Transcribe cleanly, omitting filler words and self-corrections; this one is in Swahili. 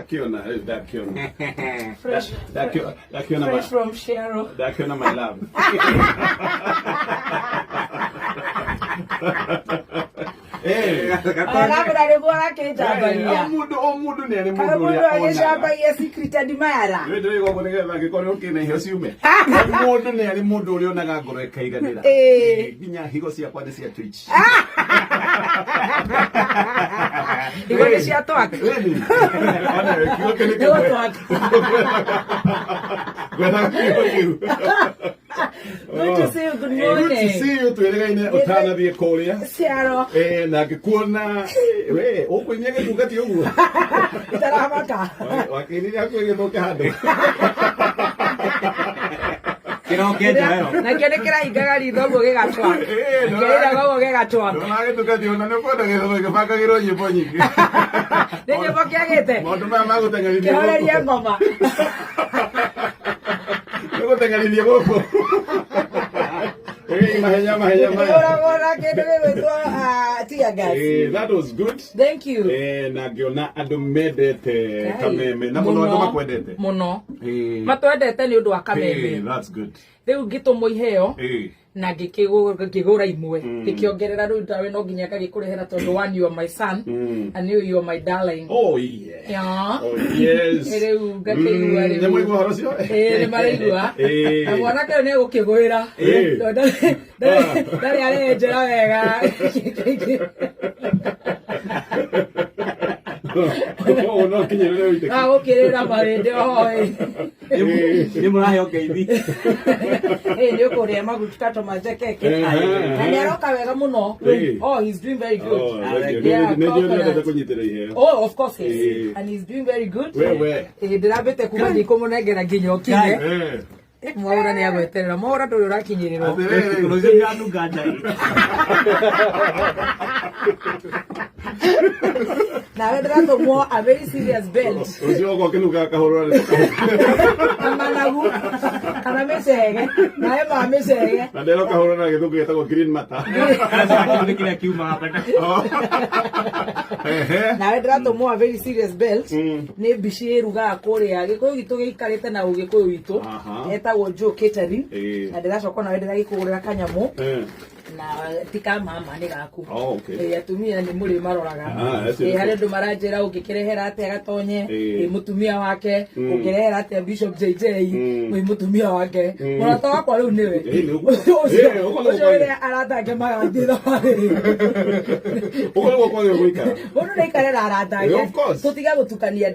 Dakiona, Dakiona. Fresh. Dakiona. Fresh from Cheryl. Dakiona, my love. Hey, omudu nene mudu ya ona. Shaba ya secret admira. Wewe ndio uko nige bakikore okine hiyo siume. Omudu nene mudu uri ona gagoro ekaiganira. Ginya higo cia kwa cia Twitch. Higo cia twak. Really? Ona higo kene twak. Good to see you. Good morning. Good to see you. Tuelegaine utana bia korea. Siaro. Na gikuona we ukwenyege tukati uguo. Itaramaka. Wakini yako igithoke handu. Na kene kira igaga rithogo gigatwa. Kira gogo gigatwa. Na gitukati ona ne kwenda githogo gibaka giro nyimbo nyingi. Ni nyimbo kiagite. Maundu maya magutengeria. Kihoreria ngoma. Magutengeria goko. That was good. Thank you. Na giona andu mendete kameme na muno andu makwendete muno matwendete ni undu wa kameme. That's good. Riu ngitũmwo iheo na ngikigura imwe ngikiongerera riu ndawe no nginya ngagikurehera tondu one you are my son and you are my darling. Oh yeah. Yeah. Oh yes. Riu ngakigua riu. Ni mwigu horo cio. Ni maraigua. Na mwanake ni egukigwira. Ndari arenjera wega. Oh no kinyerere wite. Ukirira marinde oi. Ni murahe okeithi. Ni ukuria maguta tomato keke. Na ni aroka wega muno. Oh, he's doing very good. Oh, of course he is. And he's doing very good. Where? Ndirabete kuba ni kumunengera nginya okinye. Mwaura ni agweterera. Mwaura nduri urakinyirirwo. Kunoze byandu gandai. Na wedra to more a very serious belt. Ucio kwa kinu ka kahoro. Amanagu. Kana mesege. Na ema mesege. Na ndero kahoro na githuku getagwo green mata. Ni kile kiuma hapa. Na wedra to more a very serious belt. Ni bishi ruga kuria gikuyu gitu gikarite na ugikuyu witu. Etagwo Joe catering. Na ndiracoka na wedra gikugurira kanyamu. Na tika mama ni gaku. Oh, okay. Atumia ni muri maroraga. Hari andu maranjira ukikirehera atia Gatonye, mutumia wake, ukirehera atia Bishop JJ, mutumia wake. Murata wakwa riu niwe. Ucio ire aratange magathira bari. Uko kwa gwikara. Uno ni karera aratange. Tutiga gutukania